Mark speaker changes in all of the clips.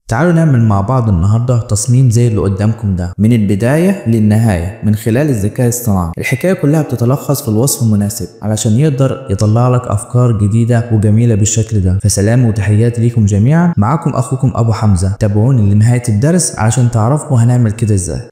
Speaker 1: تعالوا نعمل مع بعض النهاردة تصميم زي اللي قدامكم ده من البداية للنهاية من خلال الذكاء الاصطناعي. الحكاية كلها بتتلخص في الوصف المناسب علشان يقدر يطلع لك أفكار جديدة وجميلة بالشكل ده. فسلام وتحياتي ليكم جميعا، معاكم أخوكم أبو حمزة. تابعوني لنهاية الدرس علشان تعرفوا هنعمل كده ازاي.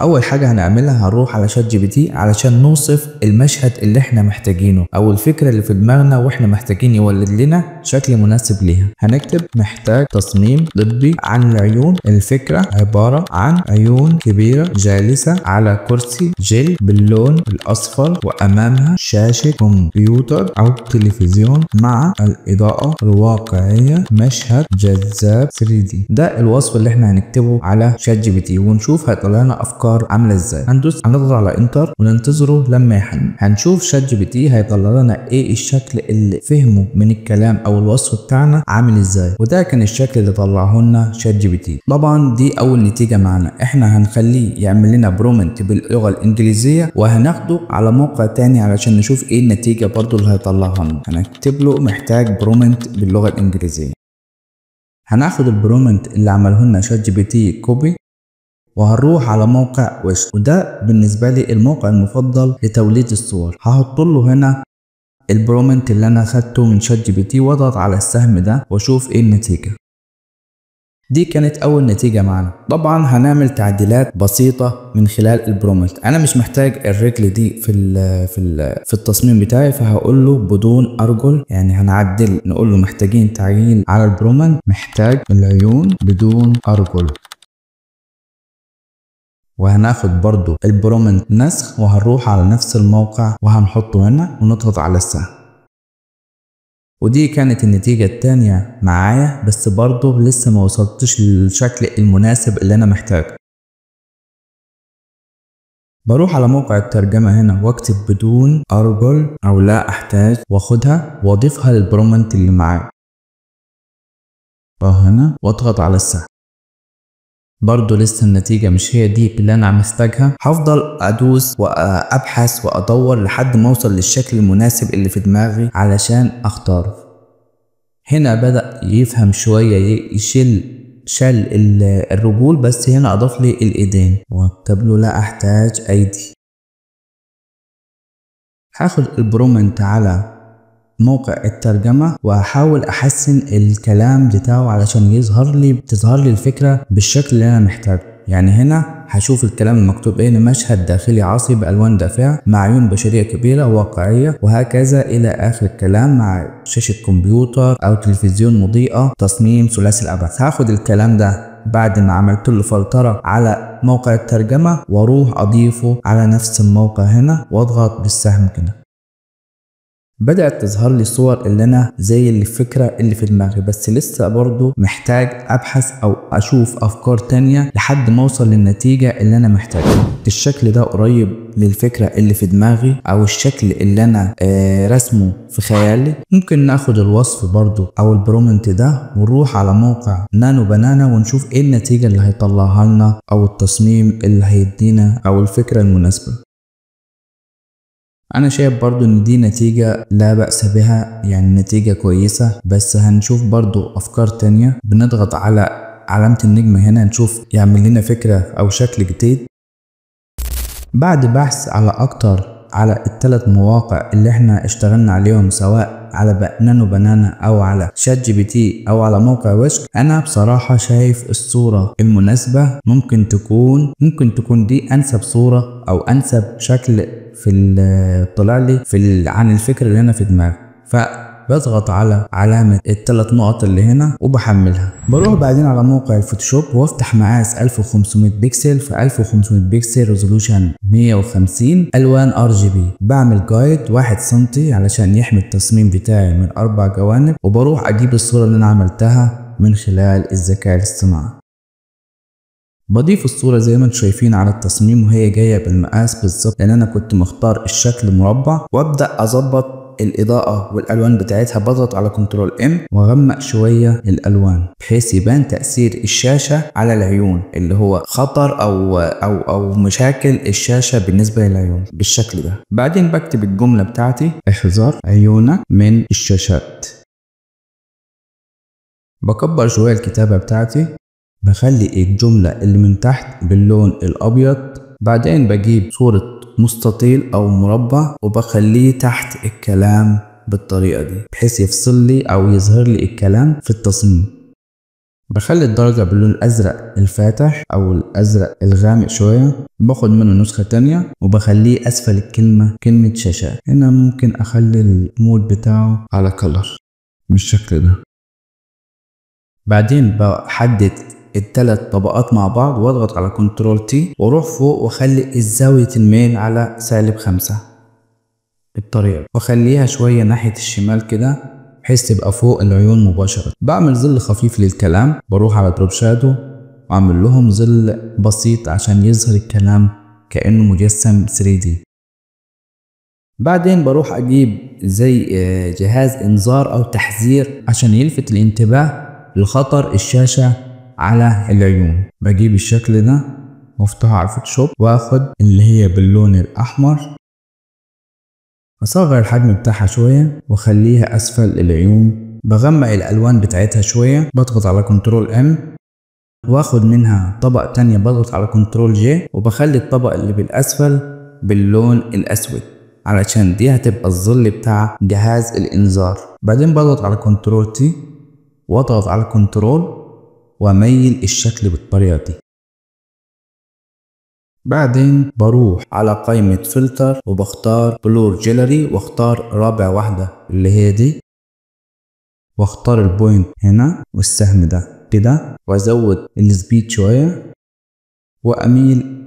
Speaker 1: اول حاجه هنعملها هنروح على شات جي بي تي علشان نوصف المشهد اللي احنا محتاجينه او الفكره اللي في دماغنا واحنا محتاجين يولد لنا شكل مناسب ليها. هنكتب محتاج تصميم طبي عن العيون. الفكره عباره عن عيون كبيره جالسه على كرسي جل باللون الاصفر وامامها شاشه كمبيوتر او تلفزيون مع الاضاءه الواقعيه، مشهد جذاب 3D. ده الوصف اللي احنا هنكتبه على شات جي بي تي ونشوف هيطلع لنا افكار عامله ازاي. هنضغط على انتر وننتظره لما يحن. هنشوف شات جي بي تي هيطلع لنا ايه الشكل اللي فهمه من الكلام او الوصف بتاعنا عامل ازاي، وده كان الشكل اللي طلعه لنا شات جي بي تي. طبعا دي اول نتيجه معانا. احنا هنخليه يعمل لنا برومنت باللغه الانجليزيه وهناخده على موقع تاني علشان نشوف ايه النتيجه برضو اللي هيطلعها لنا. هنكتب له محتاج برومنت باللغه الانجليزيه. هناخد البرومنت اللي عمله لنا شات جي بي تي كوبي وهنروح على موقع وش، وده بالنسبه لي الموقع المفضل لتوليد الصور. هحط له هنا البرومنت اللي انا اخدته من شات جي بي تي واضغط على السهم ده واشوف ايه النتيجه. دي كانت اول نتيجه معانا. طبعا هنعمل تعديلات بسيطه من خلال البرومنت. انا مش محتاج الرجل دي في التصميم بتاعي، فهقول له بدون ارجل. يعني هنعدل نقول له محتاجين تعديل على البرومنت محتاج العيون بدون ارجل، وهناخد برضو البرومنت نسخ وهنروح على نفس الموقع وهنحطه هنا ونضغط على السهم. ودي كانت النتيجة التانية معايا، بس برضو لسه ما وصلتش للشكل المناسب اللي انا محتاجه. بروح على موقع الترجمة هنا واكتب بدون ارجل او لا احتاج واخدها واضيفها للبرومنت اللي معايا وهنا واضغط على السهم. برضو لسه النتيجة مش هي دي اللي انا محتاجها. هفضل ادوس وابحث وادور لحد ما اوصل للشكل المناسب اللي في دماغي علشان اختاره. هنا بدأ يفهم شوية، شال الرجول، بس هنا اضاف لي الايدين واكتب له لا احتاج ايدي. هاخد البرومنت على موقع الترجمة وهحاول احسن الكلام بتاعه علشان تظهر لي الفكرة بالشكل اللي انا محتاجه. يعني هنا هشوف الكلام المكتوب ايه: مشهد داخلي عصري بالوان دافعة مع عيون بشرية كبيرة واقعية، وهكذا الى اخر الكلام، مع شاشة كمبيوتر او تلفزيون مضيئة، تصميم ثلاثي الابعاد. هاخد الكلام ده بعد ما عملت له فلترة على موقع الترجمة واروح اضيفه على نفس الموقع هنا واضغط بالسهم كده. بدأت تظهر لي الصور اللي انا زي الفكرة اللي في دماغي، بس لسه برضو محتاج ابحث او اشوف افكار تانية لحد ما اوصل للنتيجة اللي انا محتاجها. الشكل ده قريب للفكرة اللي في دماغي او الشكل اللي انا رسمه في خيالي. ممكن ناخد الوصف برضو او البرومنت ده ونروح على موقع نانو بنانا ونشوف ايه النتيجة اللي هيطلعها لنا او التصميم اللي هيدينا او الفكرة المناسبة. انا شايف برضو ان دي نتيجة لا بأس بها، يعني نتيجة كويسة. بس هنشوف برضو افكار تانية. بنضغط على علامة النجمة هنا نشوف يعمل لنا فكرة او شكل جديد. بعد بحث على الثلاث مواقع اللي احنا اشتغلنا عليهم، سواء على نانو بنانا او على شات جي بي تي او على موقع وش، انا بصراحة شايف الصورة المناسبة ممكن تكون دي انسب صورة او انسب شكل طلع لي عن الفكرة اللي انا في دماغي. فبضغط على علامة الثلاث نقط اللي هنا وبحملها. بروح بعدين على موقع الفوتوشوب وافتح مقاس 1500 بكسل في 1500 بكسل، ريزولوشن 150، الوان RGB. بعمل جايد 1 سنتي علشان يحمي التصميم بتاعي من 4 جوانب، وبروح اجيب الصورة اللي انا عملتها من خلال الذكاء الاصطناعي. بضيف الصورة زي ما انتم شايفين على التصميم وهي جاية بالمقاس بالظبط، لان انا كنت مختار الشكل مربع، وابدأ اظبط الاضاءة والالوان بتاعتها بضغط على كنترول ام واغمق شوية الالوان بحيث يبان تأثير الشاشة على العيون اللي هو خطر او مشاكل الشاشة بالنسبة للعيون بالشكل ده. بعدين بكتب الجملة بتاعتي: احذر عيونك من الشاشات. بكبر شوية الكتابة بتاعتي، بخلي الجملة اللي من تحت باللون الابيض. بعدين بجيب صورة مستطيل او مربع وبخليه تحت الكلام بالطريقة دي بحيث يفصل لي او يظهر لي الكلام في التصميم. بخلي الدرجة باللون الازرق الفاتح او الازرق الغامق شوية، باخد منه نسخة تانية وبخليه اسفل الكلمة كلمة شاشات. هنا ممكن اخلي المود بتاعه على كلر بالشكل ده. بعدين بحدد الثلاث طبقات مع بعض واضغط على كنترول تي واروح فوق واخلي الزاوية الميل على -5 بالطريقة، واخليها شوية ناحية الشمال كده بحيث تبقى فوق العيون مباشرة. بعمل ظل خفيف للكلام، بروح على دروب شادو واعمل لهم ظل بسيط عشان يظهر الكلام كأنه مجسم 3D. بعدين بروح اجيب زي جهاز انذار او تحذير عشان يلفت الانتباه لخطر الشاشة على العيون. بجيب الشكل ده وافتحه على الفوتوشوب واخد اللي هي باللون الاحمر، اصغر الحجم بتاعها شوية واخليها اسفل العيون. بغمق الالوان بتاعتها شوية، بضغط على كنترول ام واخد منها طبقة تانية بضغط على كنترول جي وبخلي الطبقة اللي بالاسفل باللون الاسود علشان دي هتبقى الظل بتاع جهاز الانذار. بعدين بضغط على كنترول تي واضغط على كنترول واميل الشكل بالطريقة دي. بعدين بروح على قائمة فلتر وبختار بلور جيلري واختار رابع واحدة اللي هي دي، واختار البوينت هنا والسهم ده كده وازود السبيد شوية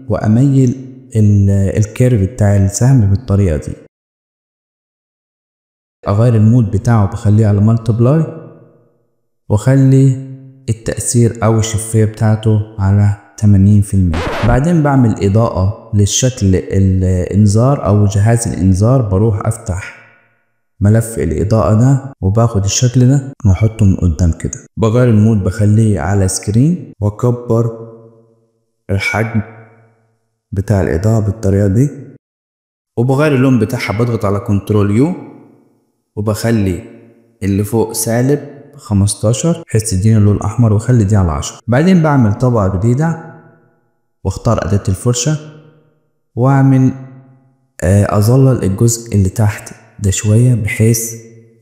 Speaker 1: واميل الكيرف بتاع السهم بالطريقة دي. اغير المود بتاعه بخليه على مالتبلاي واخلي التأثير او الشفافية بتاعته على 80%. بعدين بعمل اضاءة للشكل الانذار او جهاز الانذار، بروح افتح ملف الاضاءة ده وباخد الشكل ده واحطه من قدام كده. بغير المود بخليه على سكرين واكبر الحجم بتاع الاضاءة بالطريقة دي، وبغير اللون بتاعها بضغط على كنترول يو وبخلي اللي فوق -15 بحيث تديني اللون الاحمر واخلي دي على 10. بعدين بعمل طبقة جديدة واختار اداة الفرشة واعمل اظلل الجزء اللي تحت ده شوية بحيث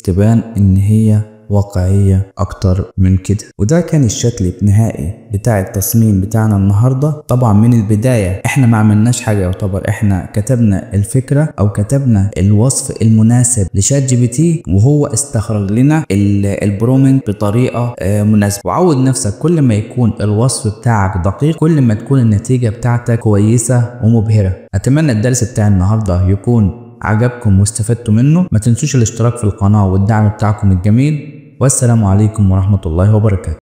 Speaker 1: تبان ان هي واقعية اكتر من كده. وده كان الشكل النهائي بتاع التصميم بتاعنا النهاردة. طبعا من البداية احنا ما عملناش حاجة، يعتبر احنا كتبنا الفكرة او كتبنا الوصف المناسب لشات جي بي تي وهو استخرج لنا البرومنت بطريقة مناسبة. وعود نفسك كل ما يكون الوصف بتاعك دقيق كل ما تكون النتيجة بتاعتك كويسة ومبهرة. اتمنى الدرس بتاع النهاردة يكون عجبكم واستفدتوا منه. ما تنسوش الاشتراك في القناة والدعم بتاعكم الجميل، والسلام عليكم ورحمة الله وبركاته.